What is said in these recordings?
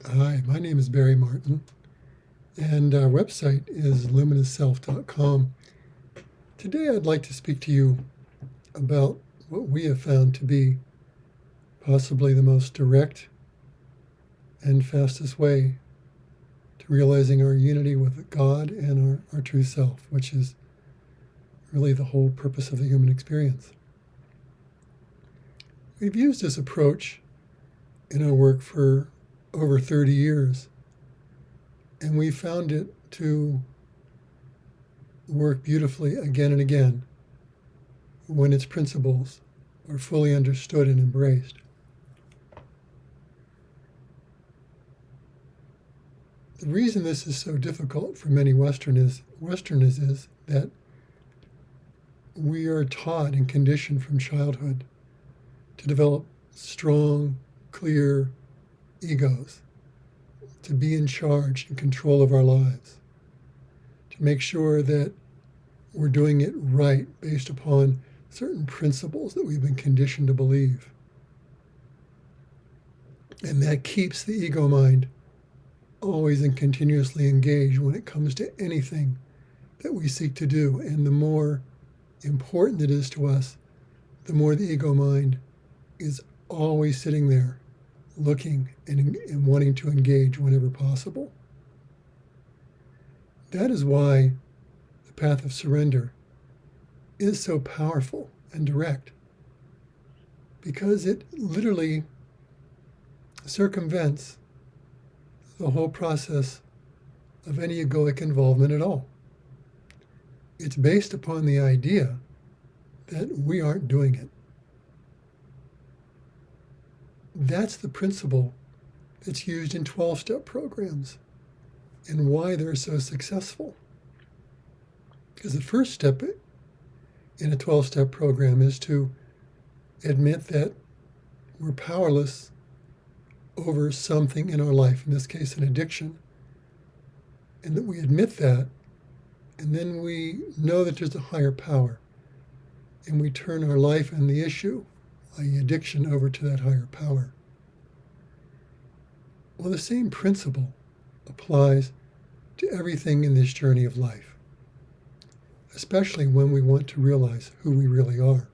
Hi, my name is Barry Martin, and our website is luminousself.com. Today, I'd like to speak to you about what we have found to be possibly the most direct and fastest way to realizing our unity with God and our true self, which is really the whole purpose of the human experience. We've used this approach in our work for over 30 years, and we found it to work beautifully again and again when its principles are fully understood and embraced. The reason this is so difficult for many Westerners is that we are taught and conditioned from childhood to develop strong, clear egos, to be in charge and control of our lives, to make sure that we're doing it right based upon certain principles that we've been conditioned to believe. And that keeps the ego mind always and continuously engaged when it comes to anything that we seek to do. And the more important it is to us, the more the ego mind is always sitting there looking and wanting to engage whenever possible. That is why the path of surrender is so powerful and direct, because it literally circumvents the whole process of any egoic involvement at all. It's based upon the idea that we aren't doing it. That's the principle that's used in 12-step programs and why they're so successful. Because the first step in a 12-step program is to admit that we're powerless over something in our life, in this case an addiction, and that we admit that, and then we know that there's a higher power, and we turn our life and the issue, i.e. addiction, over to that higher power. Well, the same principle applies to everything in this journey of life, especially when we want to realize who we really are.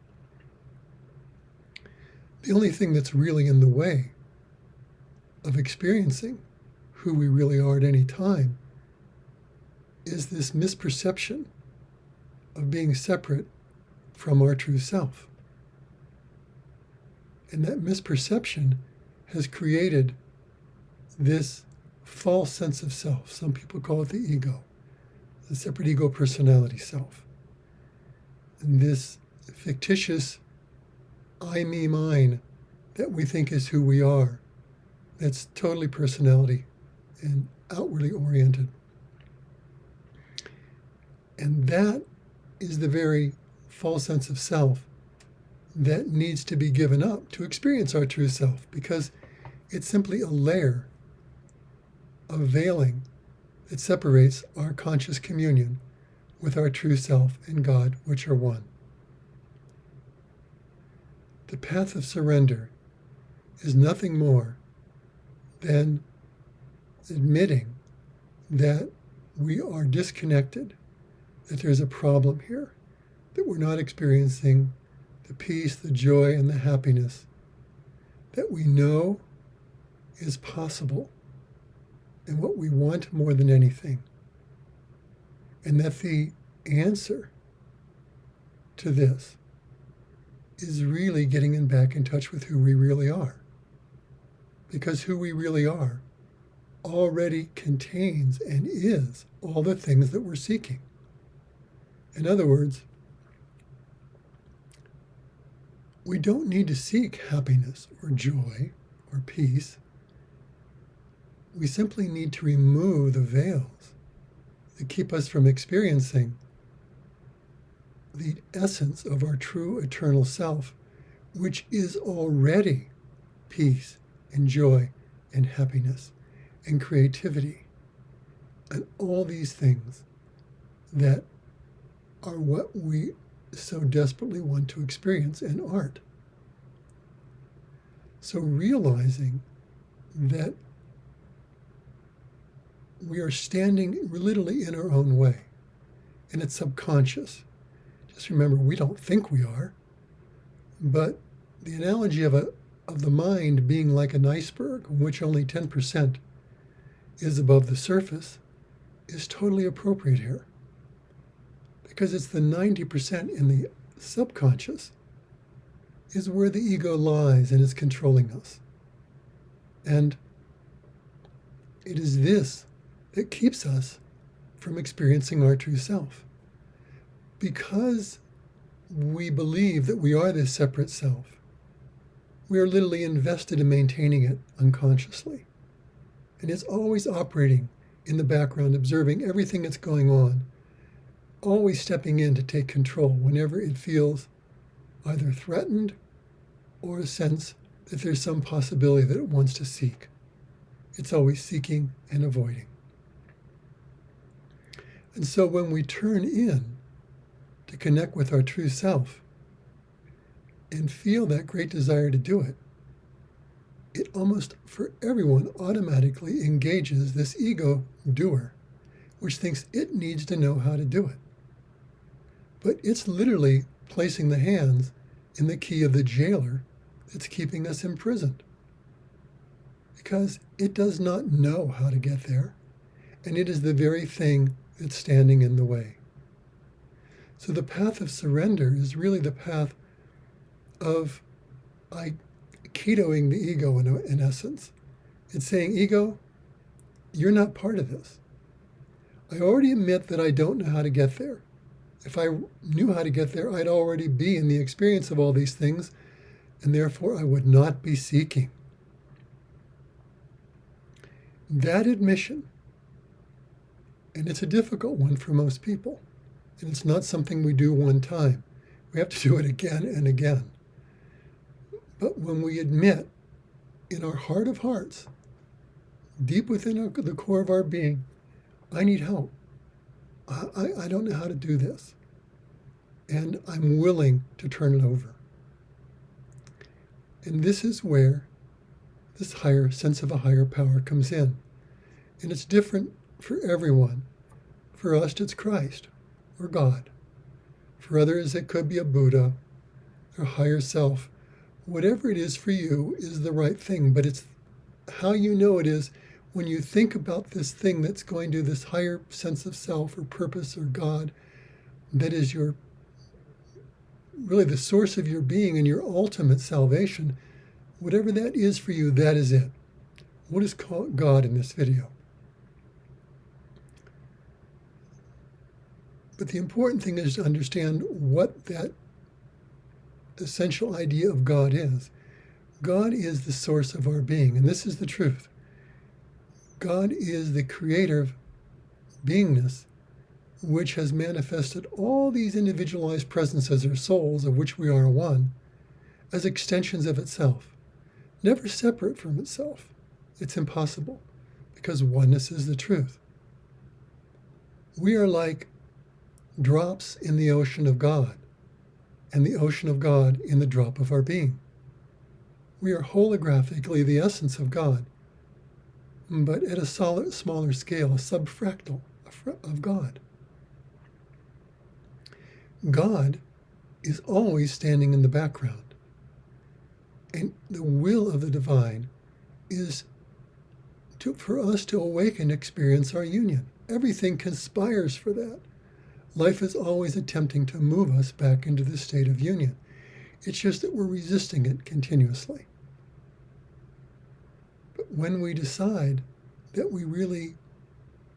The only thing that's really in the way of experiencing who we really are at any time is this misperception of being separate from our true self. And that misperception has created this false sense of self. Some people call it the ego, the separate ego personality self. And this fictitious I, me, mine that we think is who we are, that's totally personality and outwardly oriented. And that is the very false sense of self that needs to be given up to experience our true self, because it's simply a layer of veiling that separates our conscious communion with our true self and God, which are one. The path of surrender is nothing more than admitting that we are disconnected, that there's a problem here, that we're not experiencing the peace, the joy, and the happiness that we know is possible and what we want more than anything. And that the answer to this is really getting back in touch with who we really are. Because who we really are already contains and is all the things that we're seeking. In other words, we don't need to seek happiness or joy or peace. We simply need to remove the veils that keep us from experiencing the essence of our true eternal self, which is already peace and joy and happiness and creativity and all these things that are what we so desperately want to experience in art. So realizing that we are standing literally in our own way, and it's subconscious. Just remember, we don't think we are, but the analogy of the mind being like an iceberg, in which only 10% is above the surface, is totally appropriate here. Because it's the 90% in the subconscious is where the ego lies and is controlling us. And it is this that keeps us from experiencing our true self. Because we believe that we are this separate self, we are literally invested in maintaining it unconsciously. And it's always operating in the background, observing everything that's going on, always stepping in to take control whenever it feels either threatened or a sense that there's some possibility that it wants to seek. It's always seeking and avoiding. And so when we turn in to connect with our true self and feel that great desire to do it, it almost for everyone automatically engages this ego doer, which thinks it needs to know how to do it. But it's literally placing the hands in the key of the jailer that's keeping us imprisoned. Because it does not know how to get there, and it is the very thing that's standing in the way. So the path of surrender is really the path of ketoing the ego in essence. It's saying, ego, you're not part of this. I already admit that I don't know how to get there. If I knew how to get there, I'd already be in the experience of all these things, and therefore I would not be seeking. That admission, and it's a difficult one for most people, and it's not something we do one time. We have to do it again and again. But when we admit in our heart of hearts, deep within the core of our being, I need help. I don't know how to do this. And I'm willing to turn it over. And this is where this higher sense of a higher power comes in. And it's different for everyone. For us, it's Christ or God. For others, it could be a Buddha or higher self. Whatever it is for you is the right thing, but it's how you know it is when you think about this thing that's going to this higher sense of self or purpose or God, that is your really the source of your being and your ultimate salvation. Whatever that is for you, that is it. What is called God in this video? But the important thing is to understand what that essential idea of God is. God is the source of our being, and this is the truth. God is the creator of beingness, which has manifested all these individualized presences or souls, of which we are one, as extensions of itself, never separate from itself. It's impossible, because oneness is the truth. We are like drops in the ocean of God, and the ocean of God in the drop of our being. We are holographically the essence of God, but at a smaller scale, a subfractal of God. God is always standing in the background. And the will of the divine is for us to awaken and experience our union. Everything conspires for that. Life is always attempting to move us back into this state of union. It's just that we're resisting it continuously. But when we decide that we really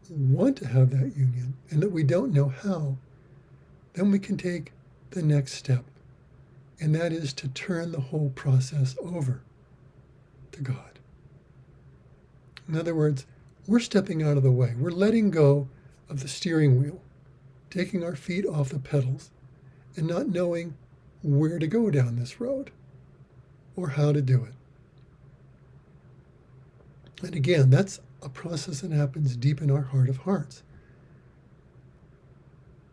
want to have that union and that we don't know how, then we can take the next step, and that is to turn the whole process over to God. In other words, we're stepping out of the way. We're letting go of the steering wheel, taking our feet off the pedals, and not knowing where to go down this road or how to do it. And again, that's a process that happens deep in our heart of hearts.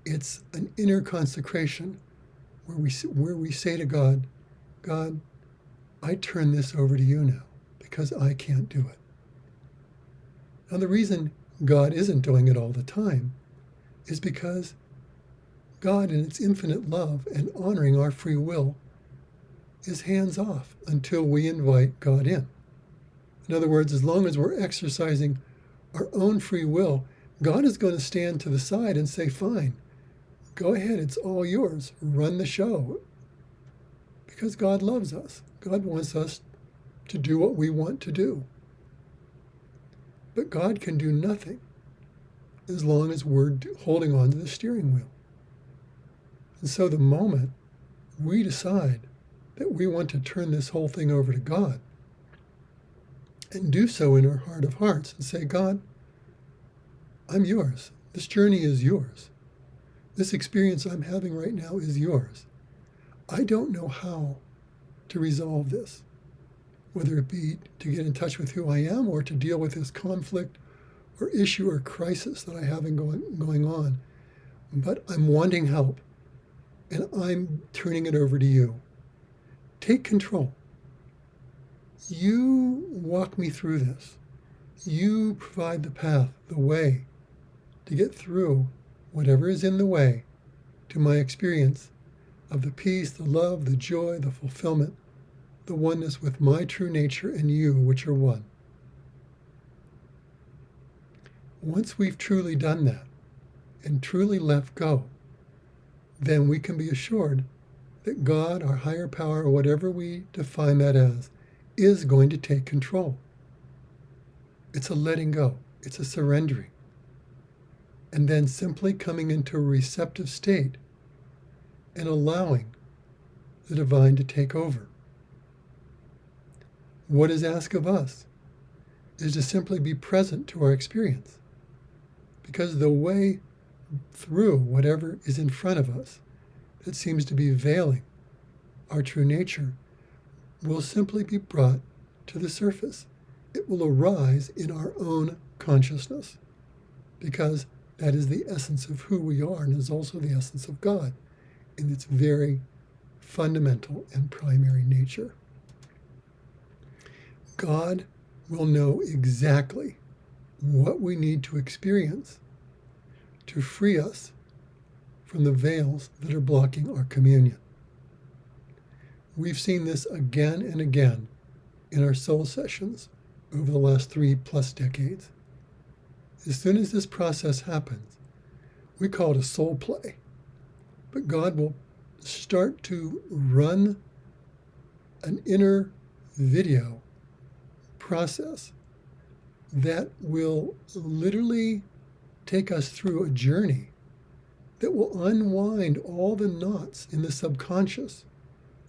It's an inner consecration where we say to God, God, I turn this over to you now because I can't do it. Now the reason God isn't doing it all the time is because God, in its infinite love and honoring our free will, is hands off until we invite God in. In other words, as long as we're exercising our own free will, God is going to stand to the side and say, fine, go ahead, it's all yours, run the show. Because God loves us. God wants us to do what we want to do. But God can do nothing as long as we're holding on to the steering wheel. And so the moment we decide that we want to turn this whole thing over to God and do so in our heart of hearts and say, God, I'm yours. This journey is yours. This experience I'm having right now is yours. I don't know how to resolve this, whether it be to get in touch with who I am or to deal with this conflict or issue or crisis that I have going on. But I'm wanting help, and I'm turning it over to you. Take control. You walk me through this. You provide the path, the way to get through whatever is in the way to my experience of the peace, the love, the joy, the fulfillment, the oneness with my true nature and you, which are one. Once we've truly done that and truly let go, then we can be assured that God, our higher power, or whatever we define that as, is going to take control. It's a letting go. It's a surrendering. And then simply coming into a receptive state and allowing the divine to take over. What is asked of us is to simply be present to our experience, because the way through whatever is in front of us that seems to be veiling our true nature will simply be brought to the surface. It will arise in our own consciousness, because that is the essence of who we are and is also the essence of God in its very fundamental and primary nature. God will know exactly what we need to experience to free us from the veils that are blocking our communion. We've seen this again and again in our soul sessions over the last 3+ decades. As soon as this process happens, we call it a soul play. But God will start to run an inner video process that will literally take us through a journey that will unwind all the knots in the subconscious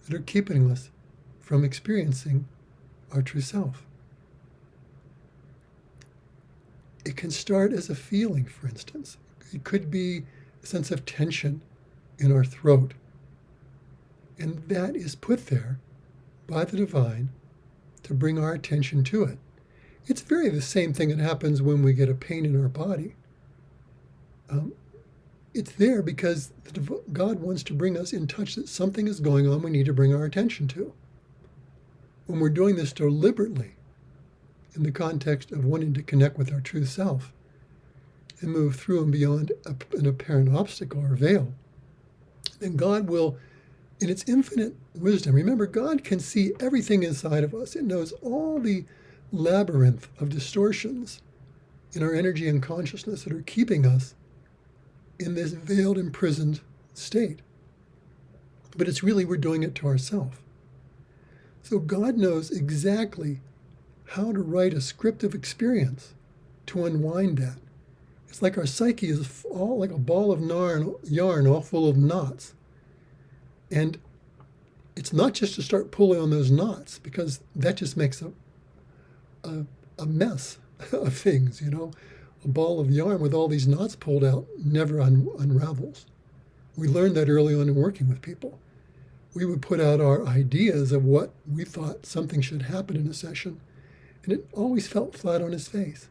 that are keeping us from experiencing our true self. It can start as a feeling, for instance. It could be a sense of tension in our throat. And that is put there by the divine to bring our attention to it. It's very the same thing that happens when we get a pain in our body. It's there because God wants to bring us in touch that something is going on we need to bring our attention to. When we're doing this deliberately, in the context of wanting to connect with our true self and move through and beyond an apparent obstacle or veil, then God will, in its infinite wisdom, remember, God can see everything inside of us. It knows all the labyrinth of distortions in our energy and consciousness that are keeping us in this veiled, imprisoned state. But it's really, we're doing it to ourselves. So God knows exactly how to write a script of experience to unwind that. It's like our psyche is all like a ball of yarn all full of knots. And it's not just to start pulling on those knots, because that just makes a mess of things, you know. A ball of yarn with all these knots pulled out never unravels. We learned that early on in working with people. We would put out our ideas of what we thought something should happen in a session, and it always felt flat on his face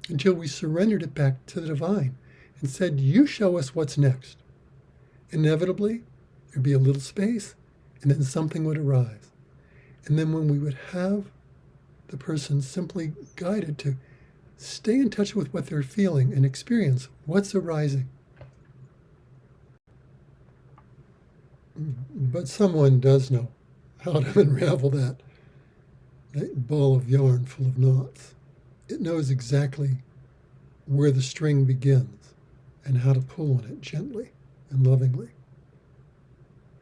until we surrendered it back to the divine and said, you show us what's next. Inevitably, there'd be a little space, and then something would arise. And then when we would have the person simply guided to stay in touch with what they're feeling and experience what's arising. But someone does know how to unravel that ball of yarn full of knots. It knows exactly where the string begins and how to pull on it gently and lovingly.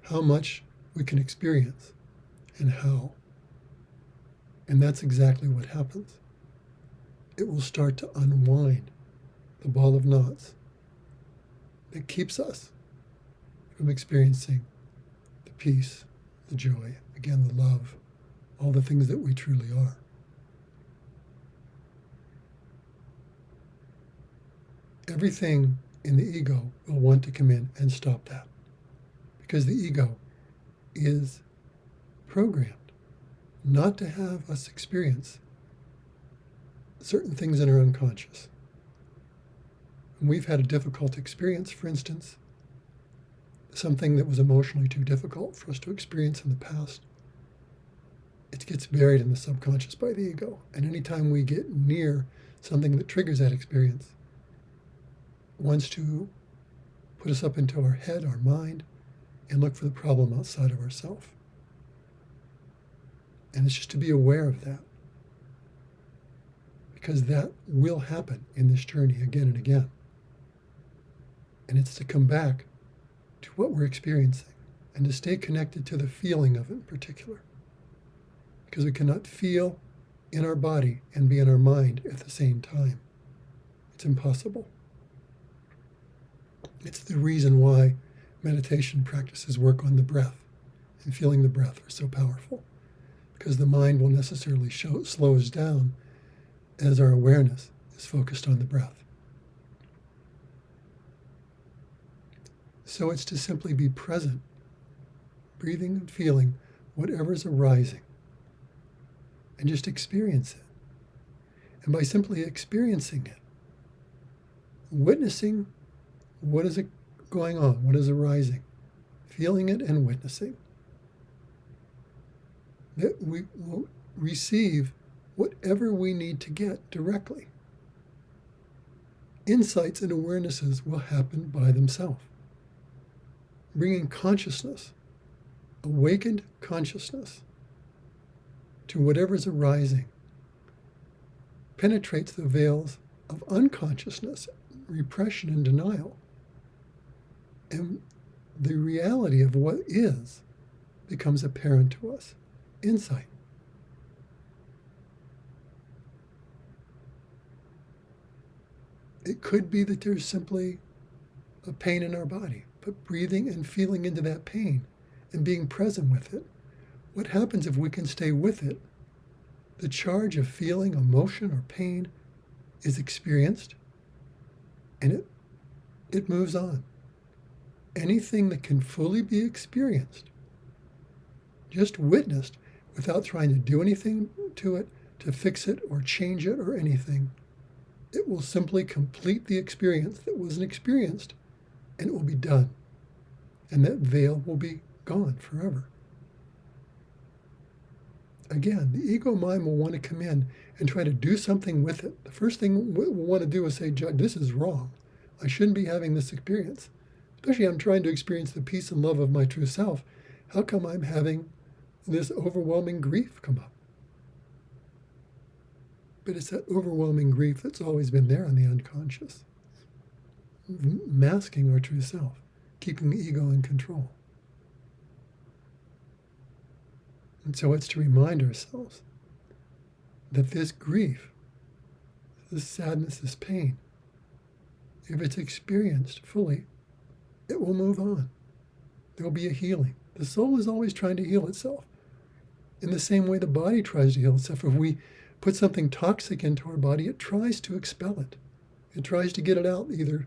How much we can experience and how. And that's exactly what happens. It will start to unwind the ball of knots that keeps us from experiencing the peace, the joy, again, the love, all the things that we truly are. Everything in the ego will want to come in and stop that, because the ego is programmed not to have us experience certain things in our unconscious. When we've had a difficult experience, for instance, something that was emotionally too difficult for us to experience in the past, it gets buried in the subconscious by the ego. And anytime we get near something that triggers that experience, it wants to put us up into our head, our mind, and look for the problem outside of ourselves. And it's just to be aware of that, because that will happen in this journey again and again. And it's to come back to what we're experiencing and to stay connected to the feeling of it in particular. Because we cannot feel in our body and be in our mind at the same time. It's impossible. It's the reason why meditation practices work on the breath, and feeling the breath are so powerful. Because the mind will necessarily slow us down as our awareness is focused on the breath. So it's to simply be present, breathing and feeling whatever's arising, and just experience it. And by simply experiencing it, witnessing what is going on, what is arising, feeling it and witnessing, that we will receive whatever we need to get directly. Insights and awarenesses will happen by themselves. Bringing consciousness, awakened consciousness, to whatever's arising, penetrates the veils of unconsciousness, repression, and denial. And the reality of what is becomes apparent to us. Insight. It could be that there's simply a pain in our body, but breathing and feeling into that pain and being present with it. What happens if we can stay with it? The charge of feeling, emotion, or pain is experienced, and it moves on. Anything that can fully be experienced, just witnessed, without trying to do anything to it, to fix it or change it or anything, it will simply complete the experience that wasn't experienced, and it will be done. And that veil will be gone forever. Again, the ego mind will want to come in and try to do something with it. The first thing we'll want to do is say, Judge, this is wrong. I shouldn't be having this experience. Especially I'm trying to experience the peace and love of my true self. How come I'm having this overwhelming grief come up? But it's that overwhelming grief that's always been there in the unconscious, masking our true self, keeping the ego in control. And so it's to remind ourselves that this grief, this sadness, this pain, if it's experienced fully, it will move on. There'll be a healing. The soul is always trying to heal itself. In the same way the body tries to heal itself. If we put something toxic into our body, it tries to expel it. It tries to get it out either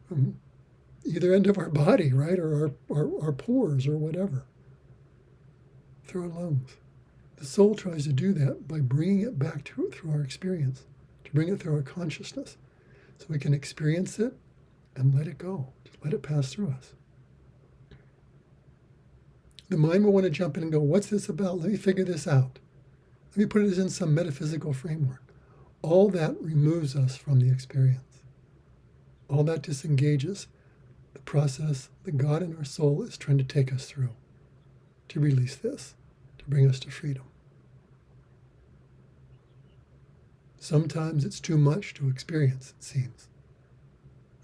from either end of our body, right, or our pores or whatever, through our lungs. The soul tries to do that by bringing it back to it through our experience, to bring it through our consciousness, so we can experience it and let it go. Just let it pass through us. The mind will want to jump in and go, what's this about? Let me figure this out. Let me put it in some metaphysical framework. all that removes us from the experience. All that disengages the process that God in our soul is trying to take us through to release this, to bring us to freedom. Sometimes it's too much to experience, it seems.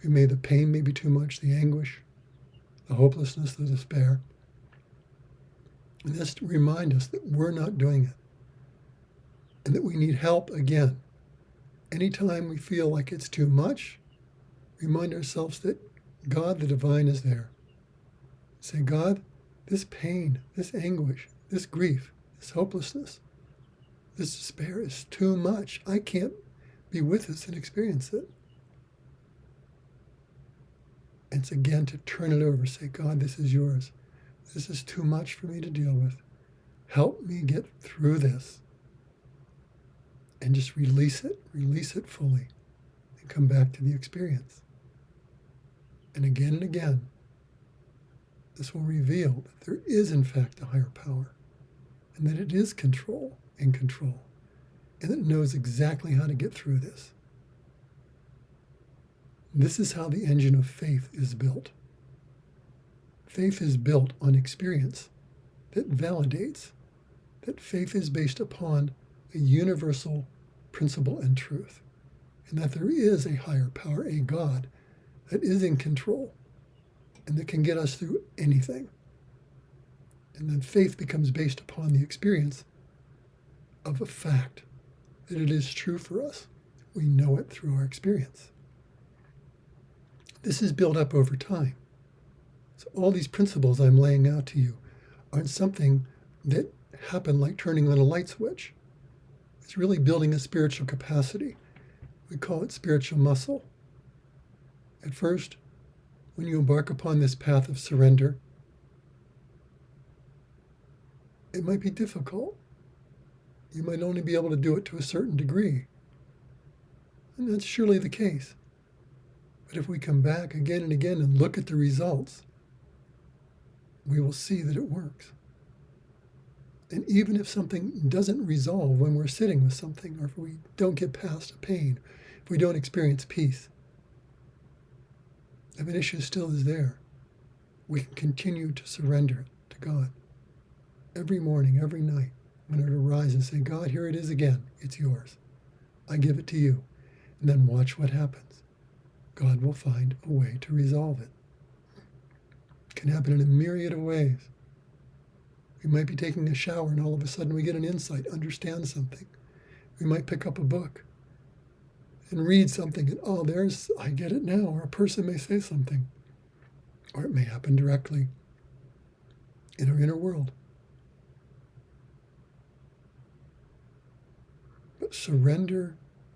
The pain may be too much, the anguish, the hopelessness, the despair. And that's to remind us that we're not doing it and that we need help again. Anytime we feel like it's too much, remind ourselves that God, the divine, is there. Say, God, this pain, this anguish, this grief, this hopelessness, this despair is too much. I can't be with this and experience it. And it's again to turn it over, say, God, this is yours. This is too much for me to deal with. Help me get through this. And just release it fully, and come back to the experience. And again, this will reveal that there is in fact a higher power, and that it is in control, and that it knows exactly how to get through this. This is how the engine of faith is built. Faith is built on experience that validates that faith is based upon a universal principle and truth, and that there is a higher power, a God, that is in control and that can get us through anything. And then faith becomes based upon the experience of a fact that it is true for us. We know it through our experience. This is built up over time. So all these principles I'm laying out to you aren't something that happen like turning on a light switch. It's really building a spiritual capacity. We call it spiritual muscle. At first, when you embark upon this path of surrender, it might be difficult. You might only be able to do it to a certain degree. And that's surely the case. But if we come back again and again and look at the results, we will see that it works. And even if something doesn't resolve when we're sitting with something, or if we don't get past a pain, if we don't experience peace, if an issue still is there, we can continue to surrender it to God. Every morning, every night, when it arises, say, God, here it is again. It's yours. I give it to you. And then watch what happens. God will find a way to resolve it. It can happen in a myriad of ways. We might be taking a shower and all of a sudden we get an insight, understand something. We might pick up a book and read something and, I get it now. Or a person may say something. Or it may happen directly in our inner world. But surrender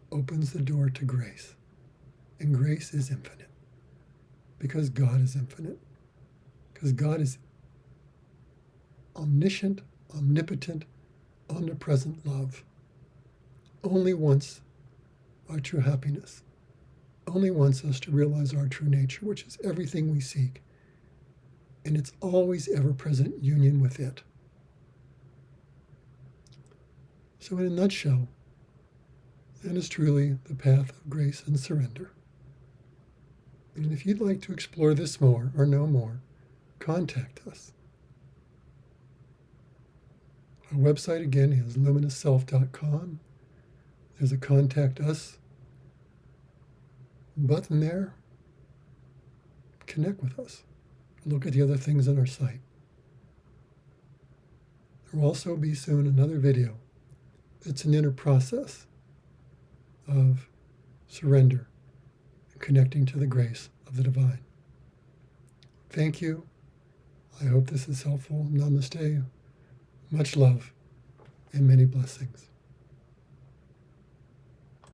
opens the door to grace. And grace is infinite. Because God is infinite. Because God is omniscient, omnipotent, omnipresent love. Only wants our true happiness. Only wants us to realize our true nature, which is everything we seek. And it's always ever-present union with it. So in a nutshell, that is truly the path of grace and surrender. And if you'd like to explore this more or know more, contact us. Our website again is luminousself.com. There's a contact us button there. Connect with us. Look at the other things on our site. There will also be soon another video. It's an inner process of surrender and connecting to the grace of the divine. Thank you. I hope this is helpful. Namaste. Much love and many blessings.